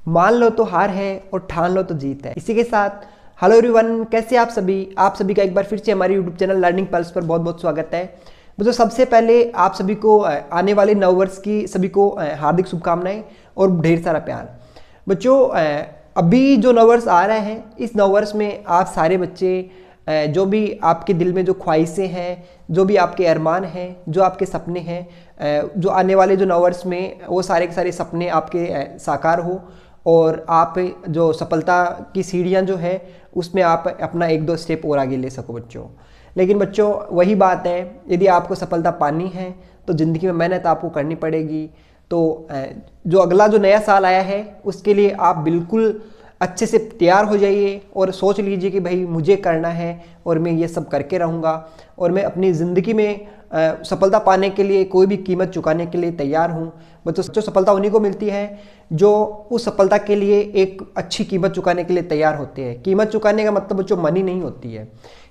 मान लो तो हार है और ठान लो तो जीत है। इसी के साथ हेलो एवरीवन, कैसे आप सभी का एक बार फिर से हमारे यूट्यूब चैनल लर्निंग पल्स पर बहुत बहुत स्वागत है। तो सबसे पहले आप सभी को आने वाले नववर्ष की सभी को हार्दिक शुभकामनाएं और ढेर सारा प्यार। बच्चों, अभी जो नववर्ष आ रहा है, इस नववर्ष में आप सारे बच्चे जो भी आपके दिल में जो ख्वाहिशें हैं, जो भी आपके अरमान हैं, जो आपके सपने हैं, जो आने वाले जो नववर्ष में वो सारे के सारे सपने आपके साकार हो और आप जो सफलता की सीढ़ियां जो है उसमें आप अपना एक दो स्टेप और आगे ले सको बच्चों। लेकिन बच्चों वही बात है, यदि आपको सफलता पानी है तो ज़िंदगी में मेहनत आपको करनी पड़ेगी। तो जो अगला जो नया साल आया है उसके लिए आप बिल्कुल अच्छे से तैयार हो जाइए और सोच लीजिए कि भाई मुझे करना है और मैं ये सब करके रहूँगा और मैं अपनी ज़िंदगी में सफलता पाने के लिए कोई भी कीमत चुकाने के लिए तैयार हूँ। बच्चों, जो सफलता उन्हीं को मिलती है जो उस सफलता के लिए एक अच्छी कीमत चुकाने के लिए तैयार होते हैं। कीमत चुकाने का मतलब बच्चों मनी नहीं होती है।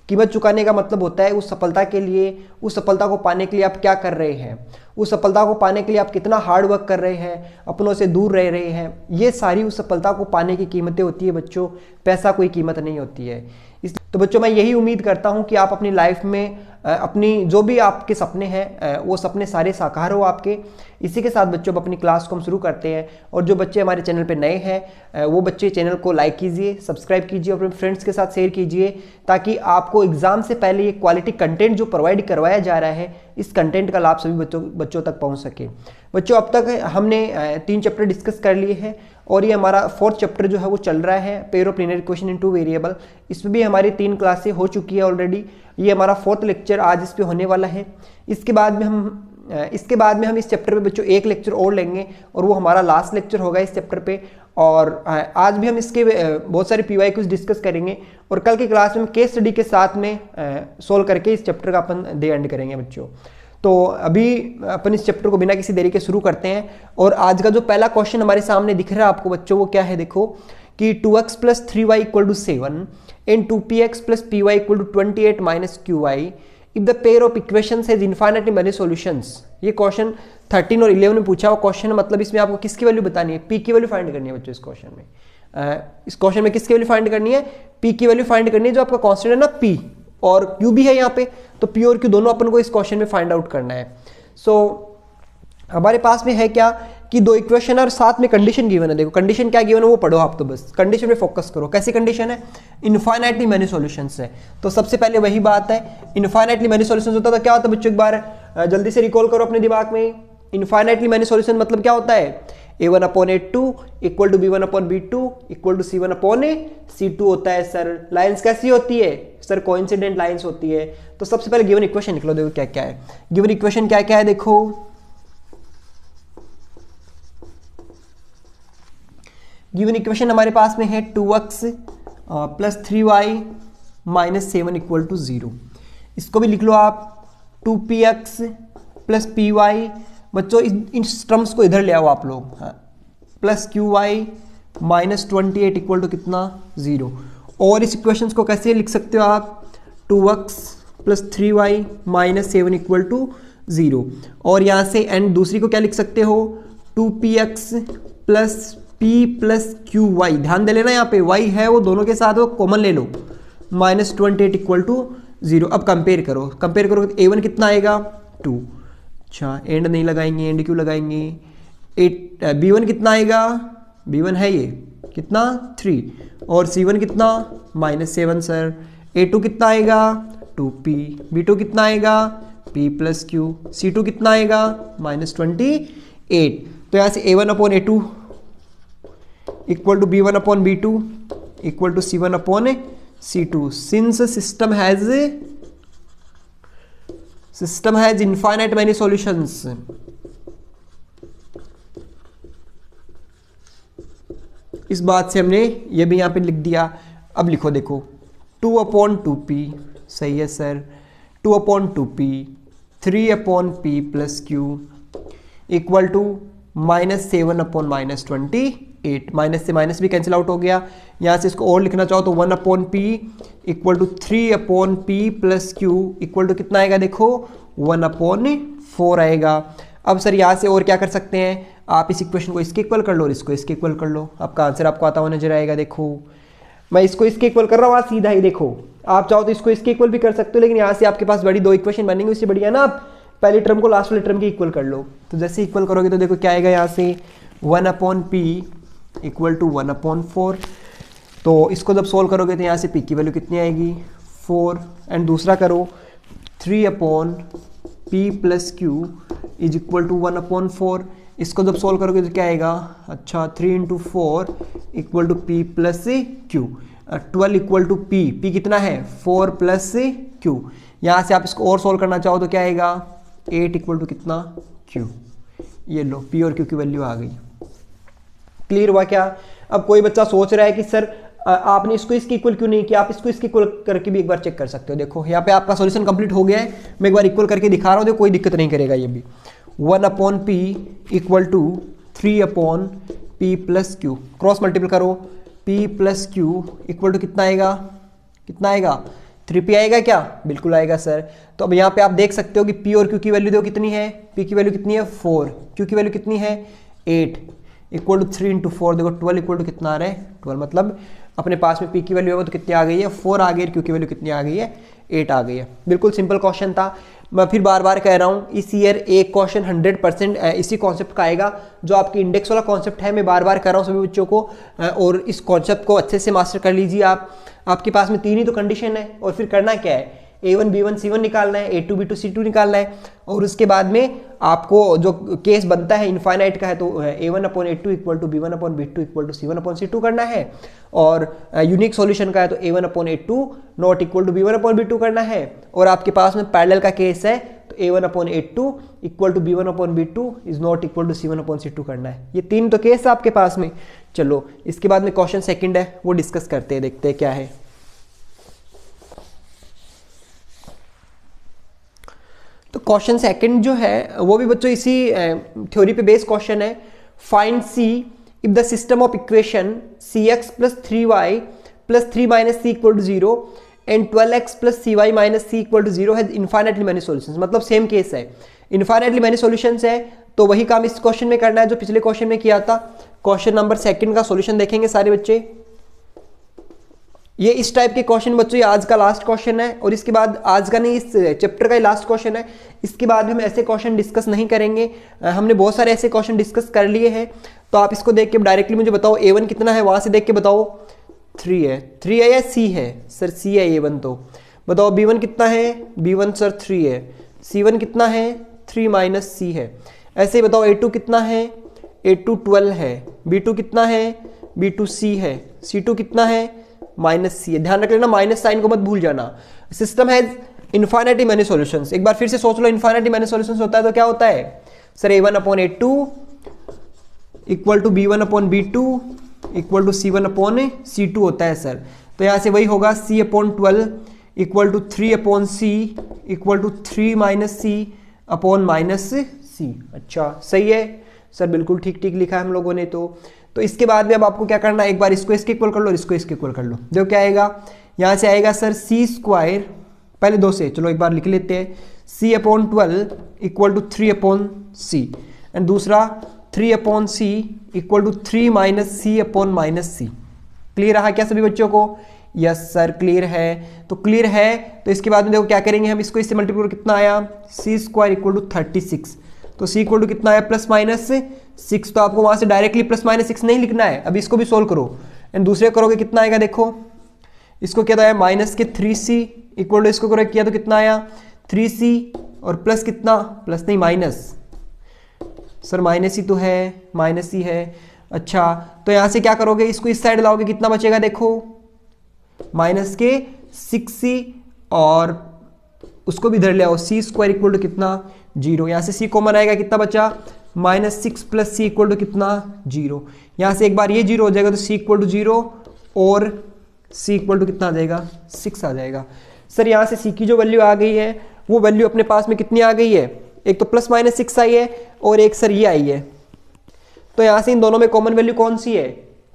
कीमत चुकाने का मतलब होता है उस सफलता के लिए, उस सफलता को पाने के लिए आप क्या कर रहे हैं, उस सफलता को पाने के लिए आप कितना हार्ड वर्क कर रहे हैं, अपनों से दूर रह रहे हैं। ये सारी उस सफलता को पाने की कीमतें होती है बच्चों, पैसा कोई कीमत नहीं होती है। तो बच्चों मैं यही उम्मीद करता हूँ कि आप अपनी लाइफ में अपनी जो भी आपके सपने हैं वो सपने सारे साकार हो आपके। इसी के साथ बच्चों अपनी क्लास को हम शुरू करते हैं और जो बच्चे हमारे चैनल पे नए हैं वो बच्चे चैनल को लाइक कीजिए, सब्सक्राइब कीजिए और अपने फ्रेंड्स के साथ शेयर कीजिए ताकि आपको एग्जाम से पहले ये क्वालिटी कंटेंट जो प्रोवाइड करवाया जा रहा है इस कंटेंट का लाभ सभी बच्चों तक पहुँच सके। बच्चों अब तक हमने 3 चैप्टर डिस्कस कर लिए हैं और ये हमारा 4th चैप्टर जो है वो चल रहा है, pair of linear equation in 2 variable. इसमें भी हमारी 3 क्लासें हो चुकी है ऑलरेडी। ये हमारा 4th लेक्चर आज इस पे होने वाला है। इसके बाद में हम इस चैप्टर पे बच्चों 1 लेक्चर और लेंगे और वो हमारा लास्ट लेक्चर होगा इस चैप्टर पे। और आज भी हम इसके बहुत सारे PYQs डिस्कस करेंगे और कल की क्लास में केस स्टडी के साथ में सोल्व करके इस चैप्टर का अपन डे एंड करेंगे बच्चों। तो अभी अपन इस चैप्टर को बिना किसी देरी के शुरू करते हैं और आज का जो पहला क्वेश्चन हमारे सामने दिख रहा है आपको बच्चों वो क्या है, देखो कि 2x + 3y = 7 and 2px + py = 28 - qy if the pair of equations has infinitely many solutions। ये क्वेश्चन 13 और 11 में पूछा हुआ क्वेश्चन है, मतलब इसमें आपको किसकी वैल्यू बतानी है, p की वैल्यू फाइंड करनी है बच्चों। इस क्वेश्चन में किसकी वैल्यू फाइंड करनी है, p की वैल्यू फाइंड करनी है, जो आपका कांस्टेंट है ना p और q भी है यहाँ पे, तो p और q दोनों अपन को इस क्वेश्चन में फाइंड आउट करना है। सो हमारे पास में है क्या कि 2 इक्वेशन और साथ में कंडीशन गिवन है। देखो कंडीशन क्या गिवन है वो पढ़ो आप, तो बस कंडीशन पे फोकस करो। कैसी कंडीशन है, इनफाइनाइटली मैनी सॉल्यूशंस है। तो सबसे पहले वही बात है, इनफाइनाइटली मैनी सॉल्यूशंस होता है तो क्या होता है बच्चों, एक बार जल्दी से रिकॉल करो अपने दिमाग में। इनफाइनाइटली मैनी सॉल्यूशन मतलब क्या होता है, a1/a2 = b1/b2 = c1/c2 होता है। सर लाइंस कैसी होती है, सर कोइंसिडेंट लाइंस होती है। तो सबसे पहले गिवन इक्वेशन निकलो, देखो क्या क्या है। गिवन इक्वेशन क्या क्या है, देखो गिवन इक्वेशन हमारे पास में है 2x + 3y - 7 = 0। इसको भी लिख लो आप 2px + py। बच्चों इन टर्म्स को इधर ले आओ आप लोग, + qy - 28 = कितना, 0। और इस इक्वेशंस को कैसे लिख सकते हो आप, 2x + 3y - 7 = 0। और यहाँ से एंड दूसरी को क्या लिख सकते हो, 2px + p + qy। ध्यान दे लेना यहाँ पे y है वो दोनों के साथ वो कॉमन ले लो, -28 = 0। अब कंपेयर करो तो a1 कितना आएगा, 2। अच्छा एंड नहीं लगाएंगे, एंड क्यों लगाएंगे, b1 कितना आएगा, b1 है ये कितना, 3। और c1 कितना, -7 सर। a2 कितना आएगा, 2p। b2 कितना आएगा, p + q। c2 कितना आएगा, -28। तो यहाँ से a1/a2 = b1/b2 = c1/c2। Since system has infinite many solutions, इस बात से हमने ये भी यहाँ पे लिख दिया। अब लिखो देखो 2/2p, सही है sir, 2/2p 3/p + q = -7/-28। Minus से माइनस भी कैंसिल आउट हो गया। यहाँ से इसको और लिखना चाहो तो 1/p = 3/p + q = कितना आएगा, देखो 1/4 आएगा। अब सर यहाँ से और क्या कर सकते हैं, आप इस इक्वेशन को इसके इक्वल कर लो और इसको इसके इक्वल कर लो, आपका आंसर आपको आता हुआ नजर आएगा। देखो मैं इसको इसके इक्वल कर रहा हूँ सीधा ही, देखो आप चाहो तो इसको इसके इक्वल भी कर सकते हो, लेकिन यहाँ से आपके पास बड़ी दो इक्वेशन बनेंगे, उससे बढ़िया ना आप पहली टर्म को लास्ट वाले टर्म की इक्वल कर लो। तो जैसे इक्वल करोगे तो देखो क्या आएगा, यहाँ से 1/p इक्वल टू 1/4। तो इसको जब सोल्व करोगे तो यहाँ से p की वैल्यू कितनी आएगी 4, एंड दूसरा करो 3/p plus q is equal to 1/4। इसको जब सोल्व करोगे तो क्या आएगा, अच्छा 3 × 4 equal to p plus q, 12 equal to p कितना है 4 प्लस q। यहाँ से आप इसको और सोल्व करना चाहो तो क्या आएगा 8 इक्वल टू कितना q। ये लो p और q की वैल्यू आ गई। क्लियर हुआ क्या? अब कोई बच्चा सोच रहा है कि सर आपने इसको इसके इक्वल क्यों नहीं किया, आप इसको इसके इक्वल करके भी एक बार चेक कर सकते हो। देखो यहाँ पे आपका सॉल्यूशन कंप्लीट हो गया है, मैं एक बार इक्वल करके दिखा रहा हूँ, देखो कोई दिक्कत नहीं करेगा ये भी। 1/p equal to 3/p plus q, cross multiple करो, p plus q equal to कितना आएगा, कितना आएगा 3p आएगा क्या, बिल्कुल आएगा सर। तो अब यहाँ पे आप देख सकते हो कि p और q की वैल्यू देखो कितनी है, p की वैल्यू कितनी है 4, q की वैल्यू कितनी है 8 इक्वल टू 3 × 4, देखो 12 इक्वल टू कितना आ रहा है 12, मतलब अपने पास में p की वैल्यू है वो तो कितनी आ गई है 4 आ गई है, q की वैल्यू कितनी आ गई है 8 आ गई है। बिल्कुल सिंपल क्वेश्चन था। मैं फिर बार बार कह रहा हूँ इस ईयर एक क्वेश्चन 100% इसी कॉन्सेप्ट का आएगा, जो आपकी इंडेक्स वाला कॉन्सेप्ट है। मैं बार बार कह रहा हूँ सभी बच्चों को, और इस कॉन्सेप्ट को अच्छे से मास्टर कर लीजिए आप। आपके पास में 3 ही तो कंडीशन है, और फिर करना क्या है, A1 B1 C1 निकालना है, A2 B2 C2 निकालना है, और उसके बाद में आपको जो केस बनता है इनफाइनाइट का है तो A1/A2 equal to B1/B2 equal to C1/C2 करना है, और यूनिक सॉल्यूशन का है तो A1/A2 not equal to B1/B2 करना है, और आपके पास में पैरेलल का केस है तो A1/A2 equal to B1/B2 is not equal to C1/C2 करना है। ये 3 तो केस है आपके पास में। चलो इसके बाद में क्वेश्चन सेकंड है, वो डिस्कस करते हैं, देखते हैं क्या है। तो क्वेश्चन सेकंड जो है वो भी बच्चों इसी थ्योरी पे बेस्ड क्वेश्चन है। Find C if the system of equation cx plus 3y plus 3 minus C equal to 0 and 12x plus cy minus C equal to 0 has infinitely many solutions. मतलब same case है, infinitely many solutions है, तो वही काम इस question में करना है जो पिछले क्वेश्चन में किया था। क्वेश्चन नंबर सेकंड का सॉल्यूशन देखेंगे सारे बच्चे। ये इस टाइप के क्वेश्चन बच्चों, ये आज का लास्ट क्वेश्चन है, और इसके बाद आज का नहीं, इस चैप्टर का ही लास्ट क्वेश्चन है। इसके बाद भी हम ऐसे क्वेश्चन डिस्कस नहीं करेंगे, हमने बहुत सारे ऐसे क्वेश्चन डिस्कस कर लिए हैं। तो आप इसको देख के डायरेक्टली मुझे बताओ A1 कितना है, वहां से देख के बताओ 3 है, 3 है या C है, सर C है A1, तो बताओ B1 कितना है, B1 सर 3 है, C1 कितना है 3 माइनस C है। ऐसे ही बताओ A2 कितना है, A2 12 है, B2 कितना है, B2 C है, C2 कितना है माइनस सी है। ध्यान रख लेना, माइनस साइन को मत भूल जाना। System has infinitely many solutions. एक बार फिर से सोच लो, इनफाइनाइटली मैनी सॉल्यूशंस होता है तो क्या होता है sir, A1/A2 equal to B1/B2 equal to C1/C2 होता है सर। तो यहाँ से वही होगा C/12 equal to 3/C equal to 3 minus C upon minus C। अच्छा सही है सर, बिल्कुल ठीक ठीक लिखा है हम लोगों ने। तो इसके बाद में अब आपको क्या करना है, एक बार इसको इसके इक्वल कर लो और इसको इसके इक्वल कर लो। देखो क्या आएगा, यहाँ से आएगा सर C², पहले 2 से चलो एक बार लिख लेते हैं, C/12 equal to 3/C, and दूसरा 3/C equal to 3 minus C upon minus C। Clear रहा क्या सभी बच्चों को? यस सर क्लियर है। तो क्लियर है, तो इसके बाद में देखो क्या करेंगे हम, इसको इससे मल्टीप्लाई कितना आया, C² इक्वल टू 36, तो C इक्वल टू कितना आया प्लस माइनस 6। तो आपको वहां से डायरेक्टली प्लस माइनस 6 नहीं लिखना है, अभी इसको भी सोल्व करो, एंड दूसरे करोगे कितना आएगा, देखो इसको क्या था माइनस के 3C इक्वल टू, इसको करेक्ट किया तो कितना आया 3C, और प्लस कितना, प्लस नहीं माइनस, सर माइनस ही तो है, माइनस ही है। अच्छा तो यहां से क्या करोगे, इसको इस साइड लाओगे, कितना बचेगा देखो माइनस के 6C, और उसको भी इधर ले आओ, C² इक्वल टू कितना 0। यहाँ से C कॉमन आएगा, कितना बचा -6 प्लस C इक्वल टू कितना 0। यहाँ से एक बार ये 0 हो जाएगा तो C इक्वल टू 0 और C इक्वल टू कितना आ जाएगा 6 आ जाएगा। सर यहाँ से C की जो वैल्यू आ गई है वो वैल्यू अपने पास में कितनी आ गई है, एक तो प्लस माइनस 6 आई है और एक सर ये आई है। तो यहाँ से इन दोनों में कॉमन वैल्यू कौन सी है,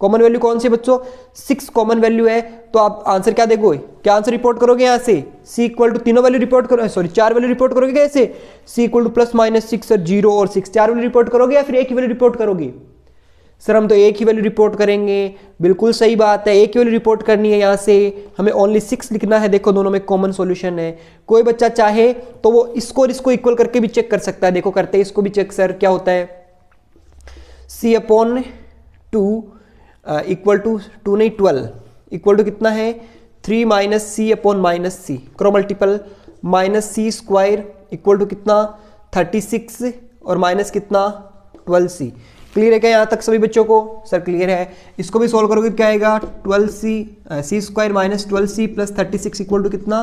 कॉमन वैल्यू कौन सी है बच्चों, 6 कॉमन वैल्यू है। तो आप आंसर क्या देखोगे, क्या आंसर रिपोर्ट करोगे यहाँ से, सी इक्वल टू तीनों वैल्यू रिपोर्ट करो, सॉरी 4 वैल्यू रिपोर्ट करोगे कैसे, सी इक्वल टू प्लस माइनस 6 और 0 और 6, 4 वैल्यू रिपोर्ट करोगे या फिर एक ही वैल्यू रिपोर्ट करोगे। सर हम तो एक ही वैल्यू रिपोर्ट करेंगे, बिल्कुल सही बात है, एक ही वैल्यू रिपोर्ट करनी है। यहाँ से हमें ओनली 6 लिखना है। देखो दोनों में कॉमन सॉल्यूशन है। कोई बच्चा चाहे तो वो इसको और इसको इक्वल करके भी चेक कर सकता है। देखो करते हैं इसको भी चेक। सर क्या होता है, c अपॉन 2 इक्वल टू 2 नहीं 12 इक्वल टू कितना है 3 minus C upon minus C, cross multiple minus C square equal to कितना 36 और माइनस कितना 12c। क्लियर है क्या यहाँ तक सभी बच्चों को? सर क्लियर है। इसको भी सॉल्व करोगे क्या आएगा 12c square minus 12c plus 36 equal to कितना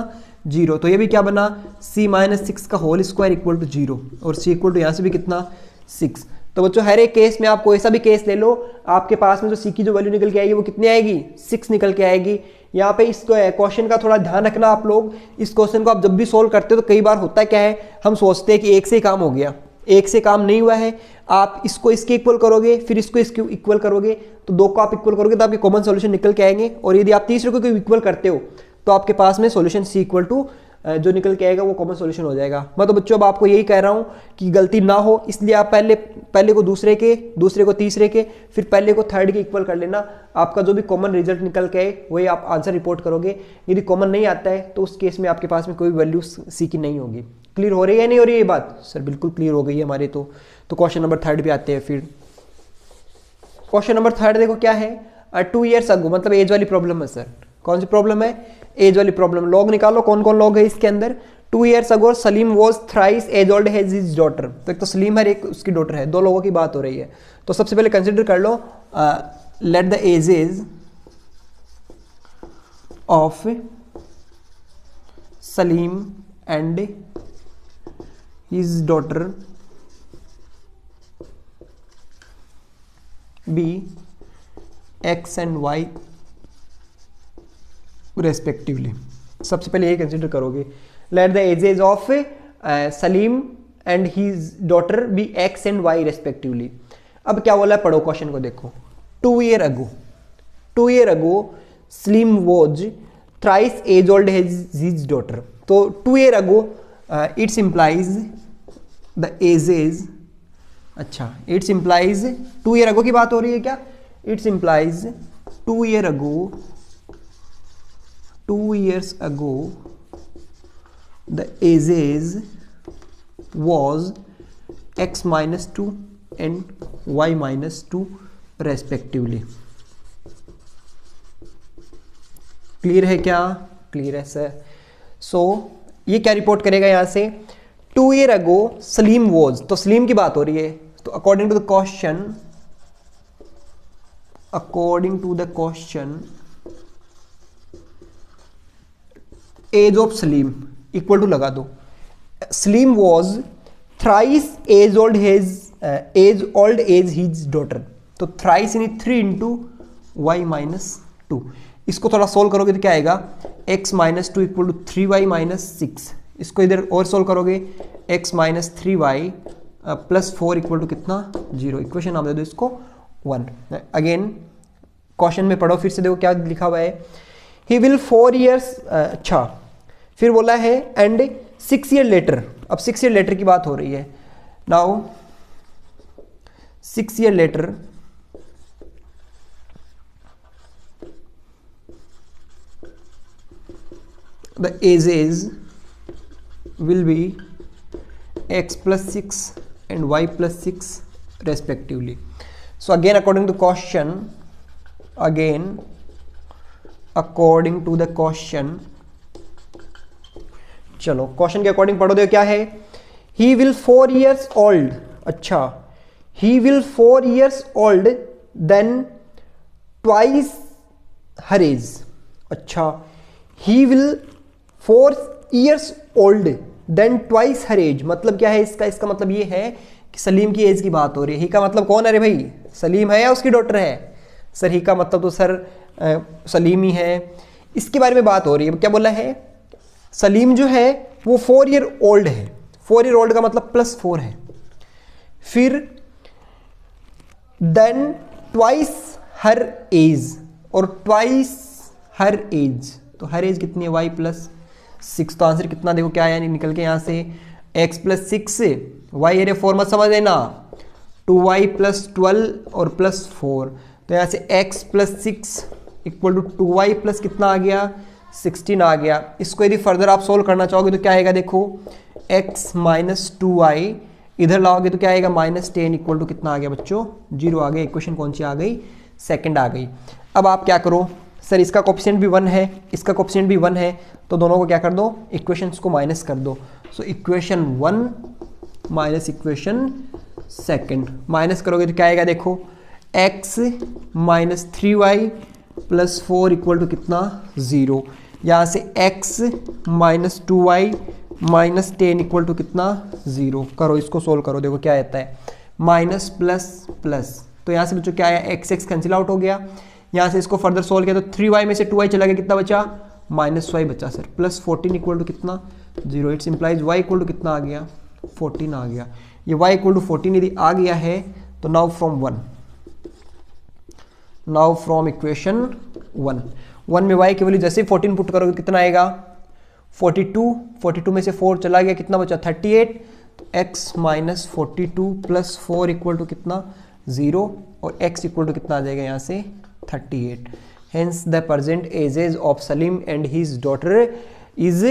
0। तो ये भी क्या बना c माइनस 6 का होल स्क्वायर इक्वल टू 0 और c इक्वल टू यहाँ से भी कितना 6। तो बच्चों हर एक केस में आप कोई सा भी केस ले लो, आपके पास में जो c की जो वैल्यू निकल के आएगी वो कितनी आएगी 6 निकल के आएगी। यहाँ पे इस क्वेश्चन का थोड़ा ध्यान रखना आप लोग। इस क्वेश्चन को आप जब भी सोल्व करते हो तो कई बार होता है क्या है, हम सोचते हैं कि एक से ही काम हो गया, एक से काम नहीं हुआ है। आप इसको इसके इक्वल करोगे, फिर इसको इसके इक्वल करोगे, तो दो को आप इक्वल करोगे तो आपके कॉमन सॉल्यूशन निकल के आएंगे। और यदि आप तीसरे को इक्वल करते हो तो आपके पास में सॉल्यूशन सी इक्वल टू जो निकल के आएगा वो कॉमन सॉल्यूशन हो जाएगा। मैं तो बच्चों अब आपको यही कह रहा हूँ कि गलती ना हो, इसलिए आप पहले को दूसरे के, दूसरे को तीसरे के, फिर पहले को थर्ड के इक्वल कर लेना। आपका जो भी कॉमन रिजल्ट निकल के आए वही आप आंसर रिपोर्ट करोगे। यदि कॉमन नहीं आता है तो उस केस में आपके पास में कोई वैल्यू सी की नहीं होगी। क्लियर हो रही है नहीं हो रही है ये बात? सर बिल्कुल क्लियर हो गई है हमारे। तो क्वेश्चन नंबर 3 पे आते हैं। फिर क्वेश्चन नंबर 3 देखो क्या है, 2 years अगो, मतलब एज वाली प्रॉब्लम है। सर कौन सी प्रॉब्लम है? एज वाली प्रॉब्लम। लॉग निकालो, कौन कौन लॉग है इसके अंदर। 2 years ago Salim was thrice age old has his daughter. तो एक तो सलीम है, एक उसकी डॉटर है, दो लोगों की बात हो रही है। तो सबसे पहले कंसिडर कर लो, let the ages of Salim and his daughter be x and y respectively. सबसे पहले ये कंसिडर करोगे, let the ages of Salim and his daughter be x and y respectively. अब क्या बोला है, पढ़ो क्वेश्चन को देखो। 2 year ago Salim was thrice age old his daughter. तो 2 year ago it's implies the ages, अच्छा इट्स इंप्लाइज 2 year ago की बात हो रही है क्या? It's implies 2 years ago the ages was x minus 2 and y minus 2 respectively। Clear है क्या? क्लियर है सर। सो ये क्या रिपोर्ट करेगा यहाँ से, 2 year ago सलीम वॉज, तो सलीम की बात हो रही है। तो according to the question age of Salim equal to लगा दो, Salim was thrice age old as his daughter. तो थ्राइस यानी 3 इंटू वाई माइनस 2। इसको थोड़ा सोल्व करोगे तो क्या आएगा, x minus 2 equal to 3y minus 6। इसको इधर और सोल्व करोगे, x minus 3y plus 4 equal to कितना 0। इक्वेशन नाम दे दो इसको 1। अगेन क्वेश्चन में पढ़ो फिर से, देखो क्या लिखा हुआ है, ही विल 4 years, अच्छा फिर बोला है एंड 6 year लेटर। अब 6 year लेटर की बात हो रही है। Now 6 year later the ages will be x plus 6 and y plus 6 respectively. So again according to the question, चलो क्वेश्चन के अकॉर्डिंग पढ़ो। देखो क्या है, ही विल 4 years old, अच्छा ही will 4 years old then twice her age. अच्छा ही will 4 years old then twice her age, मतलब क्या है इसका मतलब ये है कि सलीम की एज की बात हो रही है। ही का मतलब कौन है रे भाई, सलीम है या उसकी डॉटर है? सर ही का मतलब तो सर सलीम ही है। इसके बारे में बात हो रही है। क्या बोला है, सलीम जो है वो 4 year old है। 4 year old का मतलब +4 है। फिर देन ट्वाइस हर एज और ट्वाइस हर एज, तो हर एज कितनी है y+6, तो आंसर कितना देखो क्या आया निकल के यहाँ से x+6 y एरिया 4 मत समझ लेना 2y+12 और +4, तो यहाँ से x+6 equal to 2y plus कितना आ गया 16 आ गया। इसको यदि फर्दर आप सोल्व करना चाहोगे तो क्या आएगा देखो x - 2y इधर लाओगे तो क्या आएगा -10 इक्वल टू कितना आ गया बच्चों 0 आ गया। इक्वेशन कौन सी आ गई सेकंड आ गई। अब आप क्या करो सर इसका कोफिशिएंट भी 1 है इसका कोफिशिएंट भी 1 है तो दोनों को क्या कर दो इक्वेशंस को माइनस कर दो। So equation 1 minus equation second minus करोगे तो क्या आएगा देखो x - 3y + 4 इक्वल टू कितना 0। यहाँ से x - 2y - 10 इक्वल टू कितना 0। करो इसको सोल्व करो देखो क्या आता है माइनस प्लस प्लस, तो यहाँ से बच्चों क्या आया x कैंसिल आउट हो गया। यहाँ से इसको फर्दर सोल्व किया तो 3y में से 2y चला गया कितना बचा -y बचा सर +14 इक्वल टू कितना 0। It's implies y equal to कितना आ गया 14 आ गया। ये y इक्वल टू 14 यदि आ गया है तो नाउ फ्रॉम इक्वेशन 1 में y की वैल्यू जैसे 14 पुट करोगे कितना आएगा 42 में से 4 चला गया कितना बचा 38, तो x - 42 + 4 इक्वल टू कितना 0 और x इक्वल टू कितना आ जाएगा यहाँ से 38। Hence the present ages of Salim and his daughter is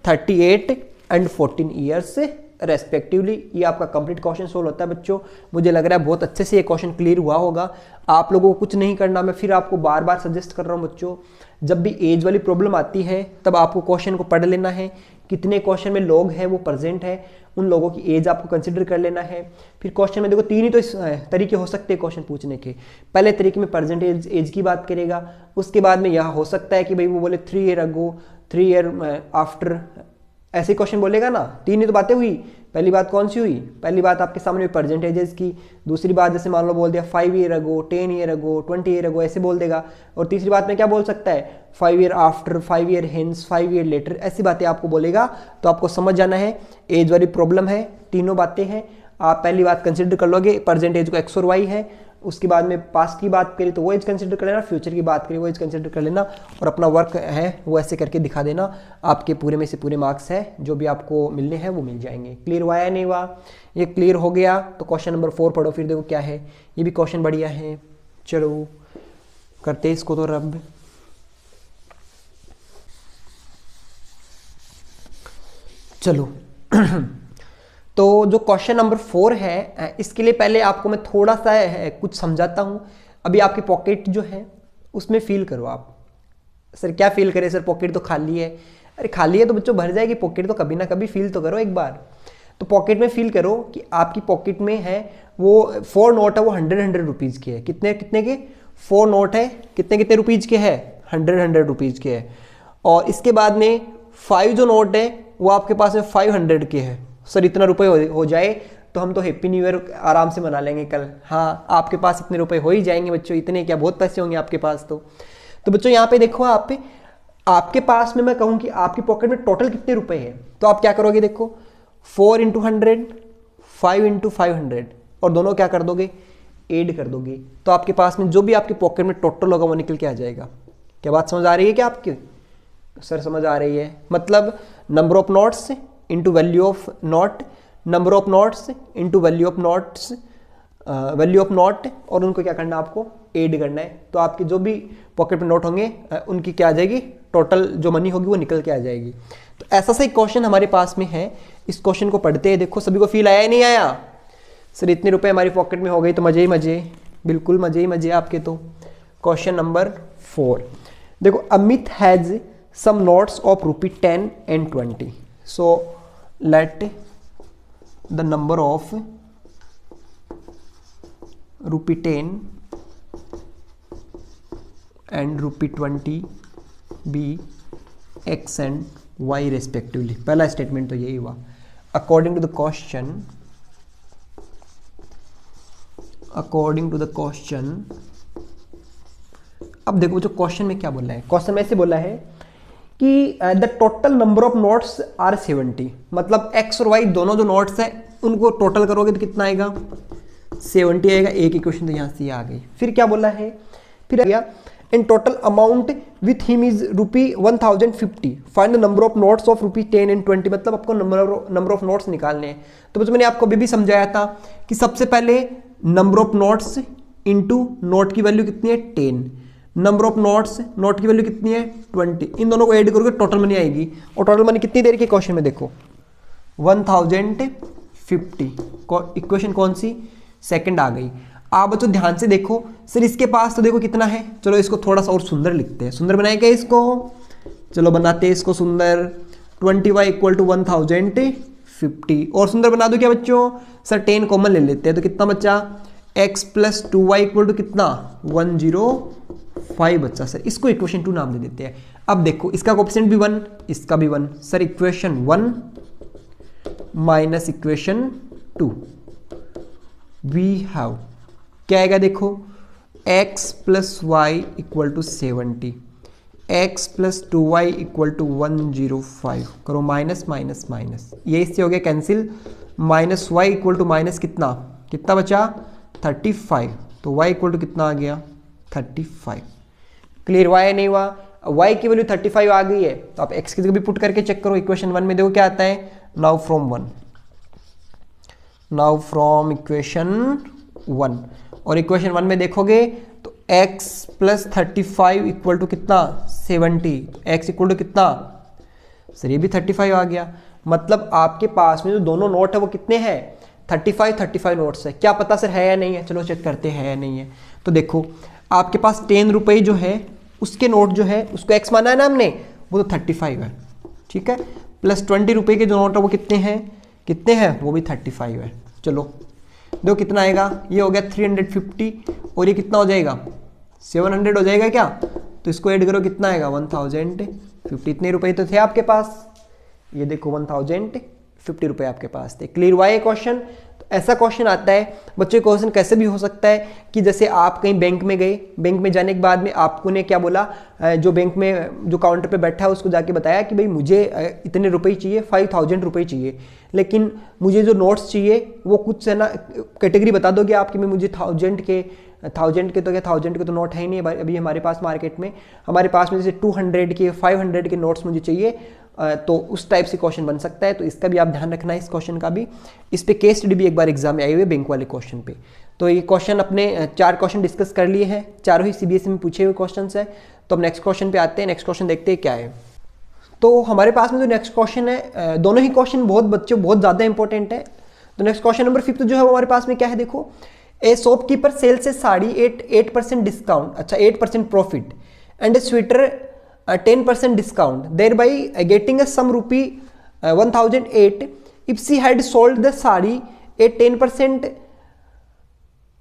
38 and 14 years respectively. ये आपका कंप्लीट क्वेश्चन सोल्व होता है बच्चों। मुझे लग रहा है बहुत अच्छे से ये क्वेश्चन क्लियर हुआ होगा। आप लोगों को कुछ नहीं करना, मैं फिर आपको बार बार सजेस्ट कर रहा हूँ बच्चों, जब भी एज वाली प्रॉब्लम आती है तब आपको क्वेश्चन को पढ़ लेना है। कितने क्वेश्चन में लोग हैं वो प्रेजेंट है, उन लोगों की एज आपको कंसिडर कर लेना है। फिर क्वेश्चन में देखो 3 ही तो तरीके हो सकते हैं क्वेश्चन पूछने के। पहले तरीके में प्रेजेंट एज की बात करेगा, उसके बाद में यह हो सकता है कि भाई वो बोले 3 ईयर अगो 3 ईयर आफ्टर, ऐसे क्वेश्चन बोलेगा ना। 3 ही तो बातें हुई। पहली बात कौन सी हुई, पहली बात आपके सामने परसेंटेजेस की। दूसरी बात जैसे मान लो बोल दिया 5 year ago 10 year ago 20 year ago ऐसे बोल देगा। और तीसरी बात में क्या बोल सकता है 5 year after 5 year hence 5 year later, ऐसी बातें आपको बोलेगा। तो आपको समझ जाना है एज वाली प्रॉब्लम है, तीनों बातें हैं। आप पहली बात कंसिडर कर लोगे परसेंटेज को x और y है, उसके बाद में पास्ट की बात करें तो वो एज कंसिडर कर लेना, फ्यूचर की बात करें वो एज कंसिडर कर लेना और अपना वर्क है वो ऐसे करके दिखा देना। आपके पूरे में से पूरे मार्क्स है जो भी आपको मिलने हैं वो मिल जाएंगे। क्लियर हुआ या नहीं हुआ? ये क्लियर हो गया तो क्वेश्चन नंबर 4 पढ़ो। फिर देखो क्या है, ये भी क्वेश्चन बढ़िया है। चलो करते इसको तो रब। चलो तो जो क्वेश्चन नंबर 4 है इसके लिए पहले आपको मैं थोड़ा सा कुछ समझाता हूं। अभी आपकी पॉकेट जो है उसमें फील करो आप। सर क्या फील करें सर, पॉकेट तो खाली है। अरे खाली है तो बच्चों भर जाएगी पॉकेट, तो कभी ना कभी फील तो करो एक बार। तो पॉकेट में फील करो कि आपकी पॉकेट में है वो 4 नोट है, वो 100 रुपीज़ के है। कितने के 4 नोट है, कितने रुपीज़ के है 100 रुपीज़ के है। और इसके बाद में 5 जो नोट है वो आपके पास में 500 के है। सर इतना रुपए हो जाए तो हम तो हैप्पी न्यू ईयर आराम से मना लेंगे कल। हाँ आपके पास इतने रुपए हो ही जाएंगे बच्चों, इतने क्या बहुत पैसे होंगे आपके पास। तो बच्चों यहाँ पे देखो आपके पास में मैं कहूँ कि आपकी पॉकेट में टोटल कितने रुपए हैं। तो आप क्या करोगे देखो 4 × 100 5 × 500 और दोनों क्या कर दोगे ऐड कर दोगे। तो आपके पास में जो भी आपकी पॉकेट में टोटल होगा वो निकल के आ जाएगा। क्या बात समझ आ रही है क्या आपकी? सर समझ आ रही है। मतलब number of notes into value of note, number of notes into value of notes, value of note, और उनको क्या करना आपको ऐड करना है। तो आपके जो भी पॉकेट में नोट होंगे उनकी क्या आ जाएगी टोटल जो मनी होगी वो निकल के आ जाएगी। तो ऐसा सा एक क्वेश्चन हमारे पास में है। इस क्वेश्चन को पढ़ते हैं। देखो सभी को फील आया नहीं आया? सर इतने रुपए हमारी पॉकेट में हो गई तो मजे ही मजे, बिल्कुल मजे ही मजे आपके। तो क्वेश्चन नंबर 4 देखो, Amit has some notes of ₹10 and 20. So let the number of ₹10 and ₹20 be x and y respectively. पहला स्टेटमेंट तो यही हुआ। According to the question, अब देखो जो क्वेश्चन में क्या बोला है। क्वेश्चन में ऐसे बोला है कि the total number of notes are 70। मतलब x और y दोनों जो नोट्स हैं उनको टोटल करोगे तो कितना आएगा 70 आएगा। एक इक्वेशन तो यहाँ से आ गई। फिर क्या बोला है फिर आ गया in total amount with him is ₹1050, find the number of notes of ₹10 and 20, मतलब आपको नंबर ऑफ नोट्स निकालने हैं। तो बच्चों मैंने आपको अभी भी समझाया था कि सबसे पहले number of notes into note की वैल्यू कितनी है 10, नंबर ऑफ नोट्स नोट की वैल्यू कितनी है 20, इन दोनों को ऐड करोगे टोटल मनी आएगी। और टोटल मनी कितनी देर के क्वेश्चन में देखो 1050, इक्वेशन कौन सी सेकंड आ गई। आप बच्चों ध्यान से देखो सर इसके पास तो देखो कितना है, चलो इसको थोड़ा सा और सुंदर लिखते हैं। सुंदर बनाए क्या इसको, चलो बनाते हैं इसको सुंदर। 20y इक्वल टू 1050 और सुंदर बना दो क्या बच्चों, सर 10 कॉमन ले लेते हैं तो कितना बच्चा x plus 2y equal to कितना 105 बच्चा। सर इसको इक्वेशन 2 नाम दे देते हैं। अब देखो इसका कोएफिशिएंट भी 1, इसका भी 1, sir equation 1 minus equation 2 we have क्या आएगा देखो x plus y equal to 70, x plus 2y equal to 105, करो माइनस माइनस माइनस, ये इससे हो गया cancel, minus y equal to minus कितना कितना बचा 35, तो y इक्वल टू कितना आ गया 35। क्लियर हुआ है नहीं हुआ, y की वैल्यू 35 आ गई है तो आप x की जगह भी पुट करके चेक करो। इक्वेशन 1 में देखो क्या आता है, नाउ फ्रॉम इक्वेशन 1, और इक्वेशन 1 में देखोगे तो x प्लस 35 इक्वल टू कितना 70, x इक्वल टू कितना, सर ये भी 35 आ गया। मतलब आपके पास में जो दोनों नोट है वो कितने हैं 35 नोट्स है। क्या पता सर है या नहीं है, चलो चेक करते हैं या नहीं है। तो देखो आपके पास 10 रुपये जो है उसके नोट जो है उसको x माना है ना हमने, वो तो 35 है, ठीक है। प्लस 20 रुपये के जो नोट है वो कितने हैं वो भी 35 है। चलो देखो कितना आएगा, ये हो गया 350 और ये कितना हो जाएगा 700 हो जाएगा क्या, तो इसको ऐड करो कितना आएगा 1050, इतने रुपए तो थे आपके पास, ये देखो 1050 रुपए आपके पास थे। क्लियर हुआ ये क्वेश्चन। तो ऐसा क्वेश्चन आता है बच्चों, क्वेश्चन कैसे भी हो सकता है कि जैसे आप कहीं बैंक में गए, बैंक में जाने के बाद में आपको ने क्या बोला, जो बैंक में जो काउंटर पे बैठा है उसको जाके बताया कि भाई मुझे इतने रुपए चाहिए, 5000 रुपये चाहिए, लेकिन मुझे जो नोट्स चाहिए वो कुछ है ना कैटेगरी बता दोगे आप कि मैं मुझे 1000 के तो क्या 1000 के तो नोट है ही नहीं अभी हमारे पास मार्केट में, हमारे पास में जैसे 200 के 500 के नोट्स मुझे चाहिए, तो उस टाइप से क्वेश्चन बन सकता है। तो इसका भी आप ध्यान रखना है, इस क्वेश्चन का भी। इस पे केस स्टडी भी एक बार एग्जाम में आई हुई है बैंक वाले क्वेश्चन पे। तो ये क्वेश्चन अपने 4 क्वेश्चन डिस्कस कर लिए हैं, चारों ही सीबीएसई में पूछे हुए क्वेश्चन है। तो अब नेक्स्ट क्वेश्चन पे आते हैं, नेक्स्ट क्वेश्चन देखते हैं क्या है। तो हमारे पास में जो नेक्स्ट क्वेश्चन है, दोनों ही क्वेश्चन बहुत ज़्यादा इंपॉर्टेंट है। तो नेक्स्ट क्वेश्चन नंबर 5 जो है हमारे पास में क्या है, देखो ए शॉपकीपर सेल से साड़ी 8% डिस्काउंट, अच्छा 8% profit and a sweater 10% discount, thereby getting a sum rupee 1008 if she had sold the sari at 10%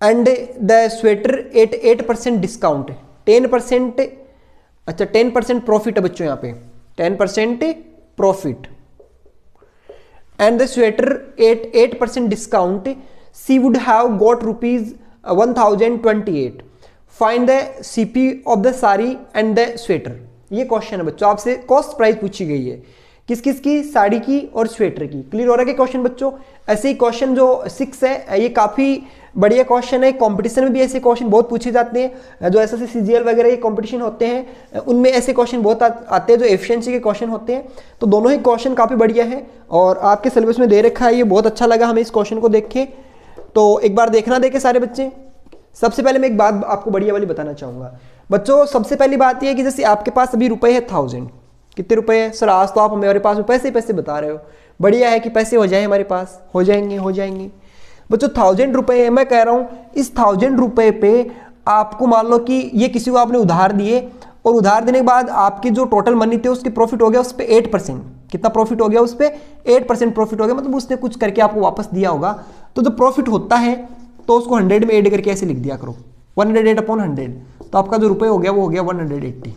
and the sweater at 8% discount, 10%, अच्छा 10% प्रॉफिट है बच्चों यहाँ पे, 10% profit and the sweater at 8% discount, she would have got rupees 1028, find the CP of the sari and the sweater. ये question है बच्चों, आपसे cost price पूछी गई है किस किस की, साड़ी की और स्वेटर की। क्लियर हो रहा है कि क्वेश्चन बच्चों। ऐसे ही क्वेश्चन जो 6 है ये काफी बढ़िया क्वेश्चन है, कंपटीशन में भी ऐसे क्वेश्चन बहुत पूछे जाते हैं, जो एसएससी सीजीएल वगैरह ये कंपटीशन होते हैं उनमें ऐसे क्वेश्चन बहुत आते हैं जो एफिशिएंसी के क्वेश्चन होते हैं। तो दोनों ही क्वेश्चन काफी बढ़िया है और आपके सिलेबस में दे रखा है, ये बहुत अच्छा लगा हमें इस क्वेश्चन को देख के। तो एक बार देखना देखे सारे बच्चे। सबसे पहले मैं एक बात आपको बढ़िया वाली बताना चाहूंगा बच्चों। सबसे पहली बात यह है कि जैसे आपके पास अभी रुपए है 1000, कितने रुपए है सर, आज तो आप हमारे पास में पैसे बता रहे हो, बढ़िया है कि पैसे हो जाए हमारे पास, हो जाएंगे बच्चों। 1000 रुपए है, मैं कह रहा हूं इस 1000 रुपए पे आपको मान लो कि ये किसी को आपने उधार दिए और उधार देने के बाद आपके जो टोटल मनी थे उसके प्रॉफिट हो गया उस पर 8%, कितना प्रॉफिट हो गया उस पर 8% प्रॉफिट हो गया, मतलब उसने कुछ करके आपको वापस दिया होगा। तो जो प्रॉफिट होता है तो उसको 100 में ऐड करके ऐसे लिख दिया करो, 108/100, तो आपका जो रुपए हो गया वो हो गया 180।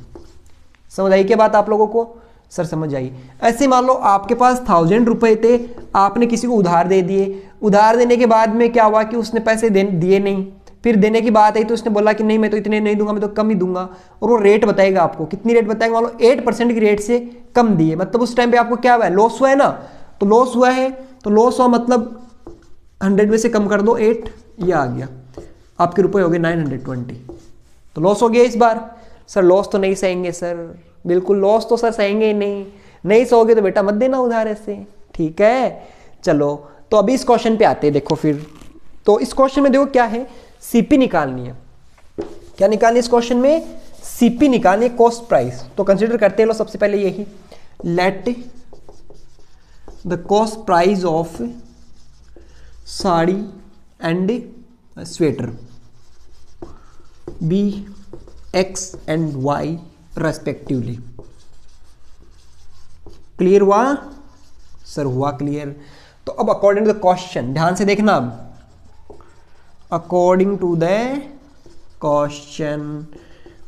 समझ आई क्या बात आप लोगों को, सर समझ आई। ऐसे मान लो आपके पास 1000 रुपए थे, आपने किसी को उधार दे दिए, उधार देने के बाद में क्या हुआ कि उसने पैसे दिए नहीं, फिर देने की बात आई तो उसने बोला कि नहीं मैं तो इतने नहीं दूंगा, मैं तो कम ही दूंगा, और वो रेट बताएगा आपको, कितनी रेट बताएगा, मान लो 8% की रेट से कम दिए, मतलब उस टाइम पे आपको क्या हुआ है, लॉस हुआ है ना। तो लॉस हुआ है तो लॉस हुआ मतलब 100 में से कम कर दो 8, ये आ गया, आपके रुपए हो गए 920। तो लॉस हो गया इस बार। सर लॉस तो नहीं सहेंगे सर, बिल्कुल लॉस तो सर सहेंगे ही नहीं सहोगे तो बेटा मत देना उधार ऐसे, ठीक है। चलो तो अभी इस क्वेश्चन पे आते हैं, देखो फिर। तो इस क्वेश्चन में देखो क्या है, सीपी निकालनी है। क्या निकालनी है इस क्वेश्चन में? सीपी निकालनी है, कॉस्ट प्राइस। तो कंसीडर करते हैं लो सबसे पहले यही, let the cost price of sari and sweater be x and Y respectively. Clear हुआ सर? हुआ क्लियर। तो अब अकॉर्डिंग टू द क्वेश्चन, ध्यान से देखना अब, अकॉर्डिंग टू द क्वेश्चन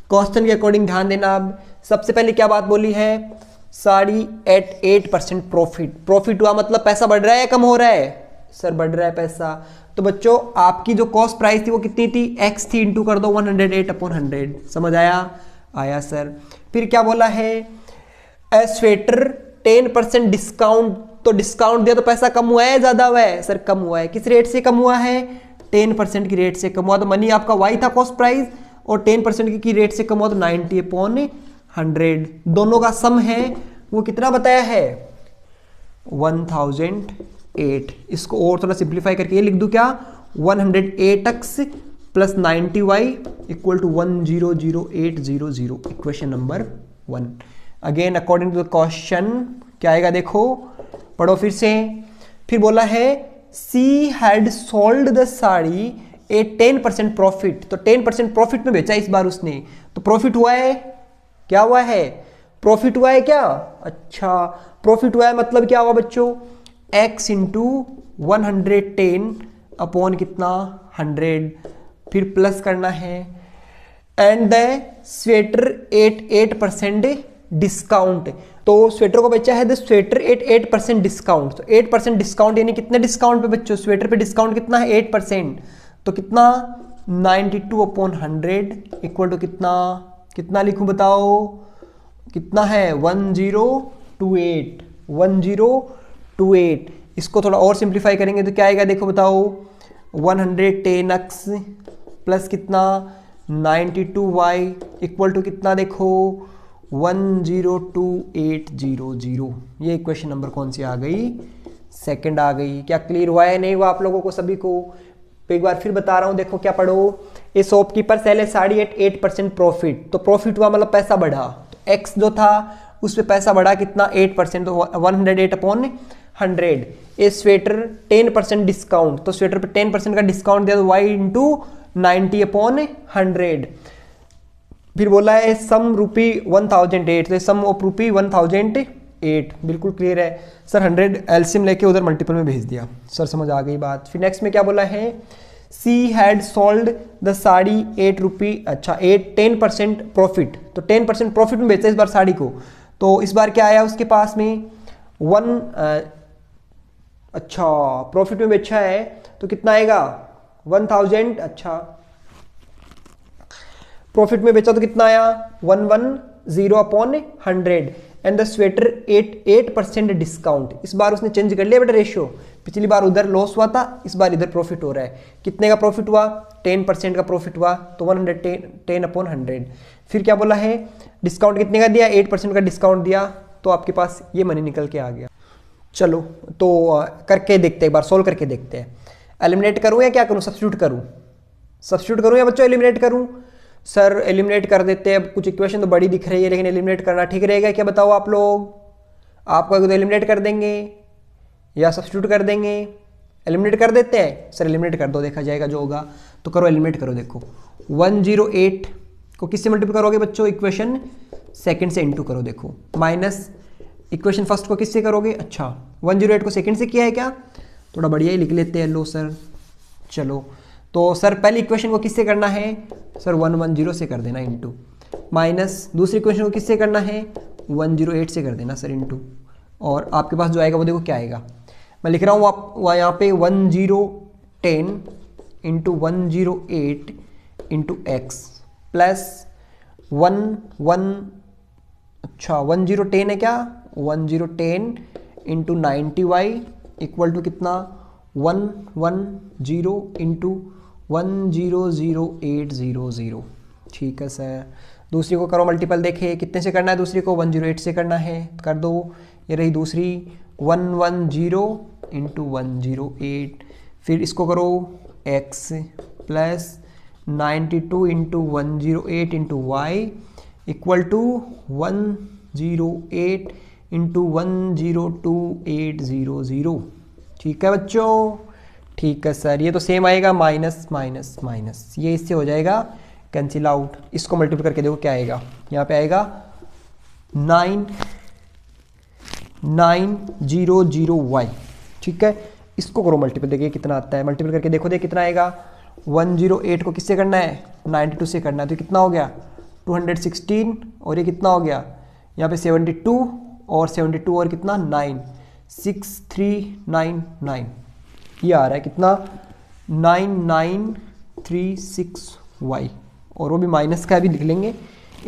के अकॉर्डिंग ध्यान देना। अब सबसे पहले क्या बात बोली है, साड़ी एट 8% प्रॉफिट हुआ, मतलब पैसा बढ़ रहा है या कम हो रहा है? सर बढ़ रहा है पैसा। तो बच्चों आपकी जो कॉस्ट प्राइस थी वो कितनी थी? x थी, इंटू कर दो 108/100। समझ आया सर। फिर क्या बोला है, ए स्वेटर 10% डिस्काउंट। तो डिस्काउंट दिया तो पैसा कम हुआ है ज्यादा हुआ है? सर कम हुआ है। किस रेट से कम हुआ है? 10% की रेट से कम हुआ। तो मनी आपका y था कॉस्ट प्राइस, और 10% की रेट से कम हुआ तो 90/100। दोनों का सम है वो कितना बताया है? 1008। इसको और थोड़ा सिंप्लीफाई करके ये लिख दूं क्या, 108x plus 90y equal to 100800। Equation number 1। Again according to the question क्या आएगा देखो, पढ़ो फिर से। फिर बोला है she had sold the sari a 10% profit. तो 10% प्रॉफिट में बेचा इस बार उसने, तो प्रॉफिट हुआ है। क्या हुआ है? प्रॉफिट हुआ है क्या? अच्छा प्रॉफिट हुआ है मतलब क्या हुआ बच्चों, x इंटू 110 अपॉन कितना 100, फिर प्लस करना है, एंड द स्वेटर 8% डिस्काउंट। तो स्वेटर को बेचा है द स्वेटर 8% डिस्काउंट। तो 8% डिस्काउंट यानी कितने डिस्काउंट पे बच्चों? स्वेटर पे डिस्काउंट कितना है? 8%। तो कितना 92/100 इक्वल टू कितना लिखूं बताओ, कितना है? 1028। इसको थोड़ा और सिंप्लीफाई करेंगे तो क्या आएगा देखो बताओ, 110x प्लस कितना 92y इक्वल टू कितना देखो 102800। ये इक्वेशन नंबर कौन सी आ गई? सेकंड आ गई। क्या क्लियर हुआ है नहीं हुआ आप लोगों को सभी को? एक बार फिर बता रहा हूं, देखो क्या पढ़ो, ये शॉपकीपर सेल है साड़ी एट 8% प्रॉफिट। तो प्रॉफिट हुआ मतलब पैसा बढ़ा, तो एक्स जो था उस पर पैसा बढ़ा कितना 8%, तो 108/100। ये स्वेटर 10% डिस्काउंट, तो स्वेटर पे 10% का डिस्काउंट दिया तो y इंटू 90/100। फिर बोला है सम रुपी 1008, तो सम ऑफ रुपी 1008। बिल्कुल क्लियर है सर। 100 एलसीएम लेके उधर मल्टीपल में भेज दिया सर, समझ आ गई बात। फिर नेक्स्ट में क्या बोला है, she had sold the sari 8 रुपी, अच्छा 10% प्रॉफिट। तो 10% प्रॉफिट में बेचा इस बार साड़ी को। तो इस बार क्या आया उसके पास में अच्छा प्रॉफिट में बेचा है तो कितना आएगा 1000। अच्छा प्रॉफिट में बेचा तो कितना आया 110/100 एंड द स्वेटर 8% डिस्काउंट। इस बार उसने चेंज कर लिया बेटा रेशियो, पिछली बार उधर लॉस हुआ था, इस बार इधर प्रॉफिट हो रहा है। कितने का प्रॉफिट हुआ? 10% का प्रॉफिट हुआ, तो 110/100। फिर क्या बोला है, डिस्काउंट कितने का दिया? 8% का डिस्काउंट दिया, तो आपके पास ये मनी निकल के आ गया। चलो तो करके देखते हैं, एक बार सोल्व करके देखते हैं। एलिमिनेट करूं या क्या करूं, सब्स्टिट्यूट करूं? सब्स्टिट्यूट करूं या बच्चों एलिमिनेट करूं? सर एलिमिनेट कर देते हैं। अब कुछ इक्वेशन तो बड़ी दिख रही है लेकिन एलिमिनेट करना ठीक रहेगा क्या, बताओ आप लोग? आपको तो एलिमिनेट कर देंगे या सब्स्टिट्यूट कर देंगे? एलिमिनेट कर देते हैं सर, एलिमिनेट कर दो, देखा जाएगा जो होगा। तो करो एलिमिनेट करो। देखो 108 को किससे मल्टीप्लाई करोगे बच्चों? इक्वेशन सेकंड से इनटू करो। देखो माइनस इक्वेशन फर्स्ट को किससे करोगे? अच्छा 108 को सेकंड से किया है क्या? थोड़ा बढ़िया ही लिख लेते हैं। लो सर चलो, तो सर पहली इक्वेशन को किससे करना है? सर 110 से कर देना इंटू, माइनस दूसरी इक्वेशन को किससे करना है? 108 से कर देना सर इंटू, और आपके पास जो आएगा वो देखो क्या आएगा। मैं लिख रहा हूँ आप यहाँ पे 1010 इंटू 108 इंटू एक्स प्लस 1010 है क्या? 1010 इंटू 90y इक्वल टू कितना 110 इंटू 100800। ठीक है सर। दूसरी को करो मल्टीपल, देखे कितने से करना है, दूसरी को 108 से करना है, कर दो। ये रही दूसरी 110 इंटू 108, फिर इसको करो x plus 92 into 108 into y equal to 108 into 102,800। ठीक है बच्चों, ठीक है सर। ये तो सेम आएगा, माइनस माइनस माइनस, ये इससे हो जाएगा कैंसिल आउट। इसको मल्टीप्लाई करके देखो क्या आएगा, यहाँ पे आएगा 9900y। ठीक है, इसको करो मल्टीपल, देखिए कितना आता है, मल्टीपल करके देखो दे कितना आएगा। 108 को किससे करना है, 92 से करना है, तो कितना हो गया 216, और ये कितना हो गया यहाँ पे 72 और 72 और कितना 9, 6399, ये आ रहा है कितना 9936y, और वो भी माइनस का भी लिख लेंगे,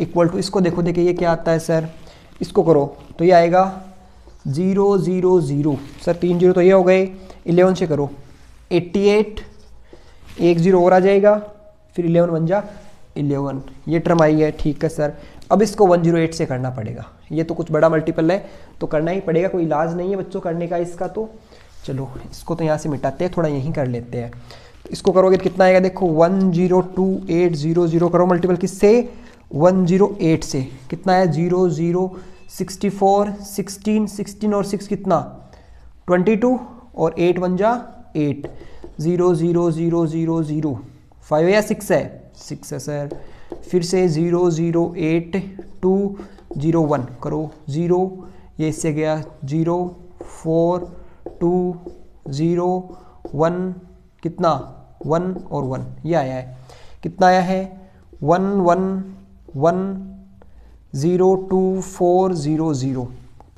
इक्वल टू, इसको देखो देखिए ये क्या आता है सर, इसको करो तो ये आएगा 000 सर, 3 0 तो ये हो गए, 11 से करो 88, 1 0 और आ जाएगा, फिर 11 बन जा 11, ये टर्म आई है। ठीक है सर, अब इसको 108 से करना पड़ेगा, ये तो कुछ बड़ा मल्टीपल है तो करना ही पड़ेगा, कोई इलाज नहीं है बच्चों करने का इसका। तो चलो इसको तो यहाँ से मिटाते हैं, थोड़ा यहीं कर लेते हैं। तो इसको करोगे तो कितना आएगा, देखो 102,800 करो मल्टीपल किससे, 108 से, कितना है 0 0 64 16 16 और 6 कितना 22, और 8 बन जा 8, 0 0 0 0 0 5 या 6 है, 6 है सर। फिर से 0 0 8 2 0 1 करो 0, ये इससे गया 0 4 2 0 1, कितना 1 और 1, ये आया है, कितना आया है 1 1 1 0 2 4 0 0,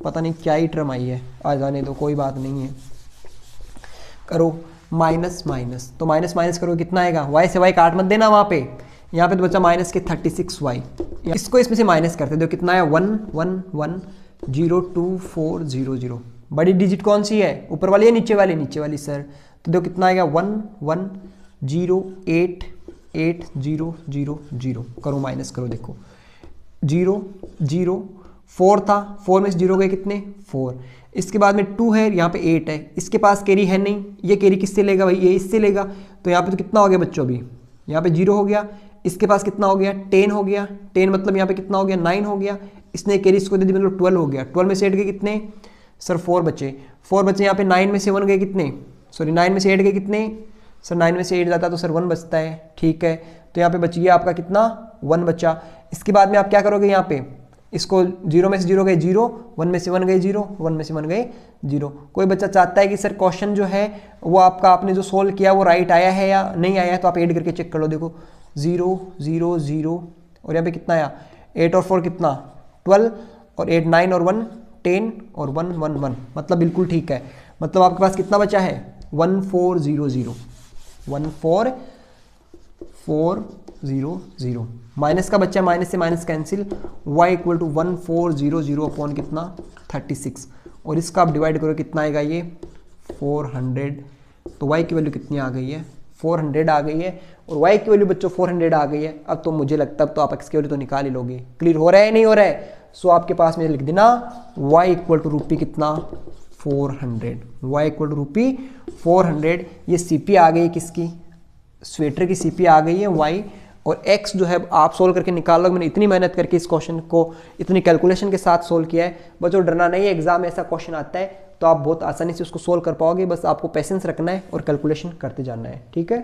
पता नहीं क्या ही टर्म आई है, आ जाने दो कोई बात नहीं है। करो माइनस माइनस, तो माइनस माइनस करो कितना आएगा, वाई से वाई काट मत देना वहाँ पे, यहाँ पे तो बचा माइनस के 36y, इसको इसमें से माइनस करते दो, कितना है 1 1 1 0 2 4 0 0, बड़ी डिजिट कौन सी है, ऊपर वाली है नीचे वाली, नीचे वाली सर, तो देखो कितना आएगा 1 1 0 8 8 0 0 0, करो माइनस करो, देखो 0 0 4 था, 4 में से 0 गए कितने 4, इसके बाद में 2 है, यहाँ पे 8 है, इसके पास कैरी है नहीं, ये कैरी किससे लेगा भाई, ये इससे लेगा, तो यहाँ पे तो कितना हो गया बच्चों, अभी यहाँ पे 0 हो गया, इसके पास कितना हो गया 10 हो गया, 10 मतलब यहाँ पे कितना हो गया 9 हो गया, इसने कैरी इसको दे दी मतलब 12 हो गया, 12 में से 8 गए कितने सर 4 बचे, 4 बचे, यहाँ पे 9 में से 1 गए कितने, सॉरी 9 में से 8 गए कितने सर, 9 में से 8 जाता तो सर 1 बचता है। ठीक है, तो यहाँ पे बच गया आपका कितना 1 बचा। इसके बाद में आप क्या करोगे, यहाँ पे इसको 0 में से 0 गए 0, 1 में से 1 गए 0, 1 में से 1 गए 0। कोई बच्चा चाहता है कि सर क्वेश्चन जो है वो आपका आपने जो सोल्व किया वो राइट आया है या नहीं आया है, तो आप ऐड करके चेक कर लो, देखो 0 0 0 और यहाँ पे कितना आया 8 और 4 कितना 12, और 8 9 और 1 10 और 1 1 1, मतलब बिल्कुल ठीक है, मतलब आपके पास कितना बचा है 1400, 14400, माइनस का बच्चा, माइनस से minus cancel, y equal to 1400 upon कितना 36, और इसका आप डिवाइड करो कितना आएगा ये 400, तो y की वैल्यू कितनी आ गई है 400 आ गई है, और y की वैल्यू बच्चों 400 आ गई है। अब तो मुझे लगता है अब तो आप x की वैल्यू तो निकाल ही लोगे, क्लियर हो रहा है नहीं हो रहा है, सो आपके पास में लिख देना y इक्वल टू रुपी कितना 400, y इक्वल टू रुपी 400, ये CP आ गई किसकी, स्वेटर की CP आ गई है y, और x जो है आप सोल्व करके निकाल लो। मैंने इतनी मेहनत करके इस क्वेश्चन को इतनी कैलकुलेशन के साथ सोल्व किया है, बच्चों डरना नहीं है, एग्जाम में ऐसा क्वेश्चन आता है तो आप बहुत आसानी से उसको सोल्व कर पाओगे, बस आपको पेशेंस रखना है और कैलकुलेशन करते जाना है। ठीक है,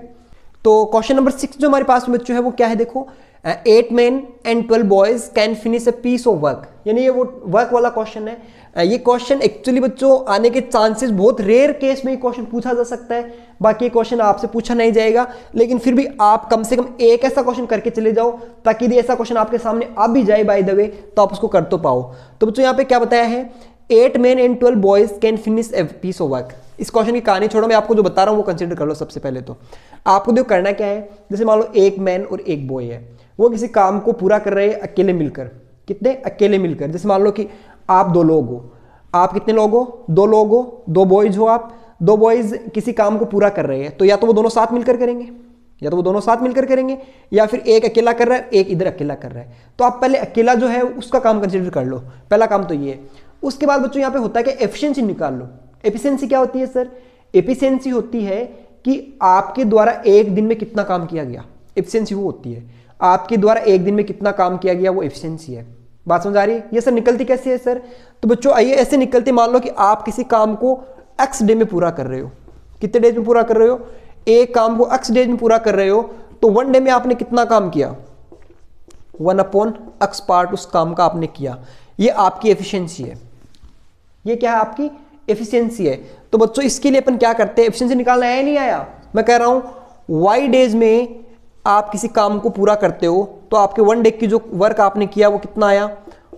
तो क्वेश्चन नंबर 6 जो हमारे पास में बच्चों है वो क्या है, देखो 8 men and 12 boys can finish a piece of work, यानी ये वो वर्क वाला क्वेश्चन है। ये क्वेश्चन एक्चुअली बच्चों आने के चांसेस बहुत रेयर केस में ये क्वेश्चन पूछा जा सकता है, बाकी ये क्वेश्चन आपसे पूछा नहीं जाएगा, लेकिन फिर भी आप कम से कम एक ऐसा क्वेश्चन करके चले जाओ ताकि यदि ऐसा क्वेश्चन आपके सामने आ भी जाए बाय द वे तो आप उसको कर तो पाओ। तो बच्चों यहाँ पे क्या बताया है, 8 men and 12 boys can finish a piece of work। इस क्वेश्चन की कहानी छोड़ो, मैं आपको जो बता रहा हूँ वो कंसिडर कर लो। सबसे पहले तो आपको देखो करना क्या है, जैसे मान लो एक मैन और एक बॉय है, वो किसी काम को पूरा कर रहे हैं अकेले मिलकर, कितने अकेले मिलकर, जैसे मान लो कि आप 2 लोग हो, आप कितने लोग हो 2 लोग हो, 2 बॉयज हो, आप 2 बॉयज किसी काम को पूरा कर रहे हैं, तो या तो वो दोनों साथ मिलकर करेंगे, या तो वो दोनों साथ मिलकर करेंगे या फिर एक अकेला कर रहा है, एक इधर अकेला कर रहा है। तो आप पहले अकेला जो है उसका काम कंसिडर कर लो, पहला काम तो ये है। उसके बाद बच्चों यहाँ पे होता है कि एफिशिएंसी निकाल लो। एफिशिएंसी क्या होती है सर? एफिशिएंसी होती है कि आपके द्वारा एक दिन में कितना काम किया गया। एफिशिएंसी वो होती है आपके द्वारा एक दिन में कितना काम किया गया, वो एफिशिएंसी है। बात समझ आ रही है? ये सर निकलती कैसे है सर? तो बच्चों आइए ऐसे निकलती, मान लो कि आप किसी काम को एक्स डे में पूरा कर रहे हो। कितने डेज में पूरा कर रहे हो? एक काम को एक्स डेज में पूरा कर रहे हो, तो वन डे में आपने कितना काम किया? 1/x पार्ट उस काम का आपने किया। ये आपकी एफिशिएंसी है। ये क्या है? आपकी एफिशिएंसी है। तो बच्चों इसके लिए अपन क्या करते हैं? एफिशिएंसी निकालना आया नहीं आया? मैं कह रहा हूं वाई डेज में आप किसी काम को पूरा करते हो तो आपके वन डे की जो वर्क आपने किया वो कितना आया?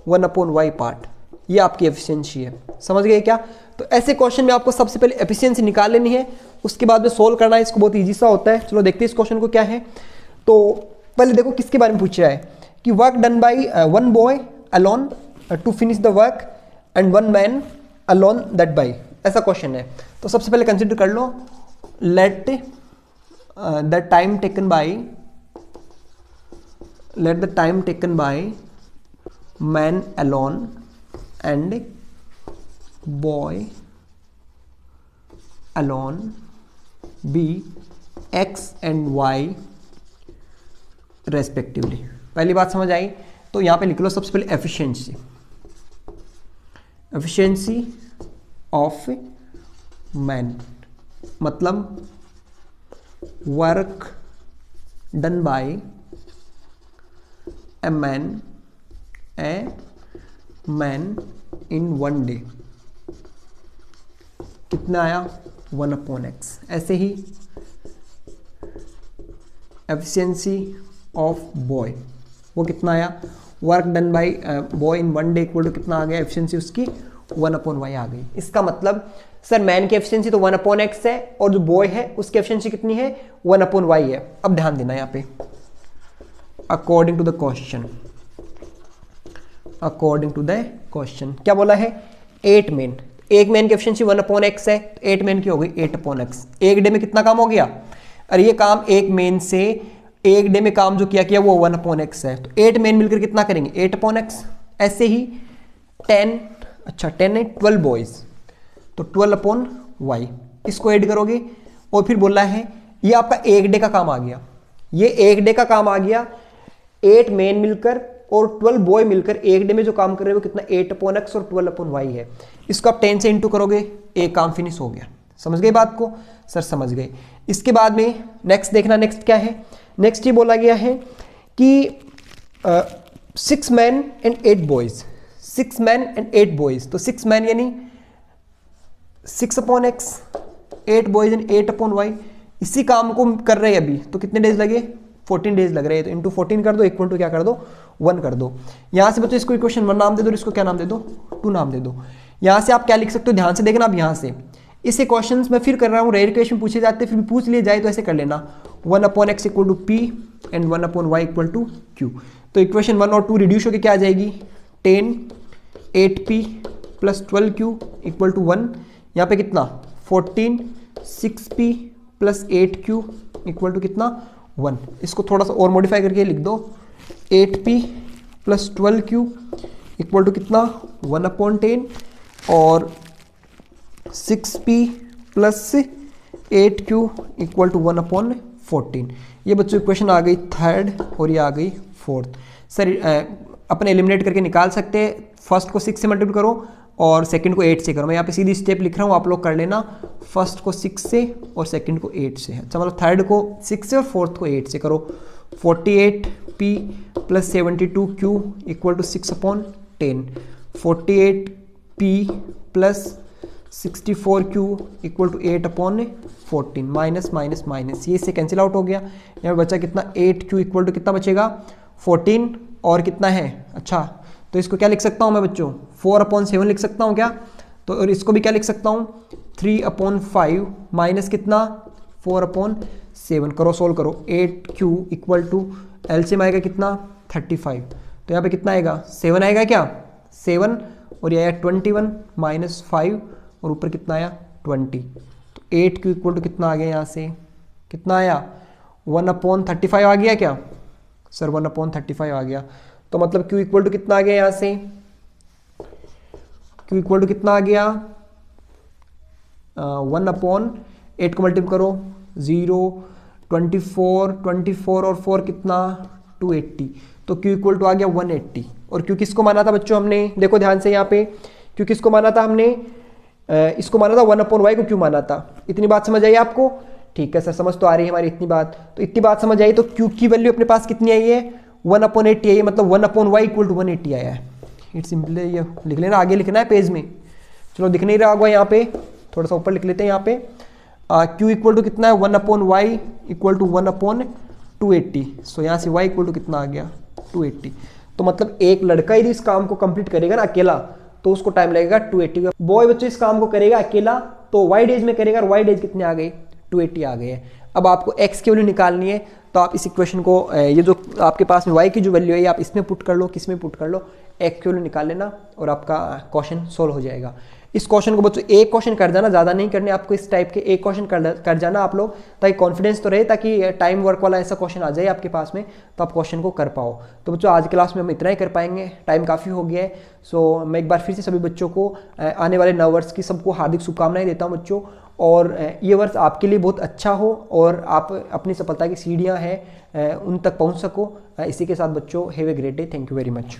1/y part. ये आपकी एफिशिएंसी है। समझ गए क्या? तो ऐसे क्वेश्चन में आपको सबसे पहले एफिशिएंसी निकाल लेनी है, उसके बाद में सोल्व करना है। इसको बहुत ईजी सा होता है। चलो देखते हैं इस क्वेश्चन को क्या है। तो पहले देखो किसके बारे में पूछ रहा है कि work done by one boy alone to finish the work and one man alone that by, ऐसा क्वेश्चन है। तो सबसे पहले कंसिडर कर लो, let the time taken by man alone and boy alone be x and Y respectively. पहली बात समझ आई? तो यहां पे लिख लो सबसे पहले एफिशिएंसी ऑफ मैन, मतलब work done bye a man in one day. कितना आया? 1/x। ऐसे ही एफिशिएंसी ऑफ बॉय, वो कितना आया? Work done by boy in one day equal to कितना आ गया? एफिशिएंसी उसकी 1/y आ गई। इसका मतलब सर मैन की एफिशिएंसी तो 1/x है और जो बॉय है उसकी एफिशिएंसी कितनी है? 1/y है। अब ध्यान देना यहाँ पे, अकॉर्डिंग टू द क्वेश्चन क्या बोला है? 8 मैन। एक मैन की एफिशिएंसी 1/x है, तो 8 मैन की हो गई 8/x। एक डे में कितना काम हो गया? अरे ये काम एक मैन से एक डे में काम जो किया वो 1/x है, तो 8 मैन मिलकर कितना करेंगे? 8/x। ऐसे ही 10 है 12 बॉयज, तो 12/y। इसको ऐड करोगे और फिर बोला है ये आपका एक डे का काम आ गया। ये एक डे का काम आ गया, 8 मैन मिलकर और 12 बॉय मिलकर एक डे में जो काम कर रहे हो कितना? 8/x और 12/y है। इसको आप 10 से इंटू करोगे, एक काम फिनिश हो गया। समझ गए बात को? सर समझ गए। इसके बाद में नेक्स्ट देखना, नेक्स्ट क्या है? नेक्स्ट ये बोला गया है कि 6 man and 8 boys. 6 man and 8 boys, तो 6 मैन यानी 6/x, 8 बॉयज एंड 8/y। इसी काम को कर रहे हैं अभी, तो कितने डेज लगे? 14 डेज लग रहे हैं। तो इंटू 14 कर दो, इक्वल टू क्या कर दो? 1 कर दो। यहां से बच्चों इसको इक्वेशन 1 नाम दे दो, इसको क्या नाम दे दो? 2 नाम दे दो। यहां से आप क्या लिख सकते हो? ध्यान से देखना। अब यहां से इसे क्वेश्चंस मैं फिर कर रहा हूं, रेयर क्वेश्चन पूछे जाते हैं, फिर भी पूछ लिए जाए तो ऐसे कर लेना, 1/x equal to P and 1/y equal to Q. तो इक्वेशन 1 और 2 रिड्यूस होकर क्या आ जाएगी? 10 8p plus 12q equal to 1। यहाँ पे कितना? 14 6p plus 8q equal to कितना? 1। इसको थोड़ा सा और मॉडिफाई करके लिख दो, 8p plus 12q equal to कितना? 1/10 और 6p plus 8q equal to 1/14। ये बच्चों इक्वेशन आ गई थर्ड और ये आ गई फोर्थ। सर अपने एलिमिनेट करके निकाल सकते हैं। फर्स्ट को 6 से मल्टीप्लाई करो और सेकंड को 8 से करो। मैं यहाँ पे सीधी स्टेप लिख रहा हूँ, आप लोग कर लेना। फर्स्ट को 6 से और सेकंड को 8 से। अच्छा मतलब थर्ड को 6 से और फोर्थ को 8 से करो। 48p plus 72q equal to 6/10। 48p plus 64q equal to 8/14। Minus minus minus, ये इससे कैंसिल आउट हो गया। यहाँ पे बचा कितना? 8q इक्वल टू कितना बचेगा? 14 और कितना है? अच्छा तो इसको क्या लिख सकता हूँ मैं बच्चों? 4/7 लिख सकता हूँ क्या? तो और इसको भी क्या लिख सकता हूँ? 3/5 माइनस कितना? 4/7। करो सोल्व करो। 8q इक्वल टू एलसीएम आएगा कितना? 35। तो यहाँ पे कितना आएगा? 7 आएगा क्या? 7 और ये आया 21 माइनस 5 और ऊपर कितना आया? 20। तो 8q इक्वल टू कितना आ गया? यहाँ से कितना आया? 1/35 आ गया क्या सर? 1/35 आ गया। तो मतलब Q इक्वल टू कितना आ गया यहाँ से? Q इक्वल टू कितना आ गया? 1/8 को मल्टीप्लाई करो, 0, 24 और 4 कितना? 280। तो Q इक्वल टू आ गया 180। और Q किसको माना था बच्चों हमने? देखो ध्यान से यहाँ पे, Q किसको माना था हमने? इसको माना था 1/y को Q माना था। इतनी बात समझ आई आपको? ठीक है सर, समझ तो आ रही है हमारी इतनी बात। तो इतनी बात समझ आई तो Q की वैल्यू अपने पास कितनी आई है? 1/80 आई है, मतलब 1/y इक्वल टू 180 आया है। इट्स सिंपली ये लिख लेना, आगे लिखना है पेज में। चलो दिख नहीं रहा होगा यहाँ पे, थोड़ा सा ऊपर लिख लेते हैं यहाँ पे। Q इक्वल टू कितना है? 1/y equal to 1/280। सो यहाँ से y इक्वल टू कितना आ गया? 280। तो मतलब एक लड़का यदि इस काम को कंप्लीट करेगा ना अकेला, तो उसको टाइम लगेगा 280। बॉय बच्चों इस काम को करेगा अकेला तो y डेज में करेगा, और y डेज कितने आ गए? 280 आ गए। अब आपको x की वैल्यू निकालनी है, तो आप इस इक्वेशन को, ये जो आपके पास में y की जो वैल्यू है, ये आप इसमें पुट कर लो, किस में पुट कर लो, x की वैल्यू निकाल लेना और आपका क्वेश्चन सोल्व हो जाएगा। इस क्वेश्चन को बच्चों एक क्वेश्चन कर जाना, ज़्यादा नहीं करने आपको, इस टाइप के एक क्वेश्चन कर जाना आप लोग, ताकि कॉन्फिडेंस तो रहे, ताकि टाइम वर्क वाला ऐसा क्वेश्चन आ जाए आपके पास में तो आप क्वेश्चन को कर पाओ। तो बच्चों आज क्लास में हम इतना ही कर पाएंगे, टाइम काफ़ी हो गया है। सो मैं एक बार फिर से सभी बच्चों को आने वाले नव वर्ष की सबको हार्दिक शुभकामनाएं देता हूँ बच्चों, और ये वर्ष आपके लिए बहुत अच्छा हो और आप अपनी सफलता की सीढ़ियाँ हैं उन तक पहुँच सको। इसी के साथ बच्चों, have a great day, thank you very much.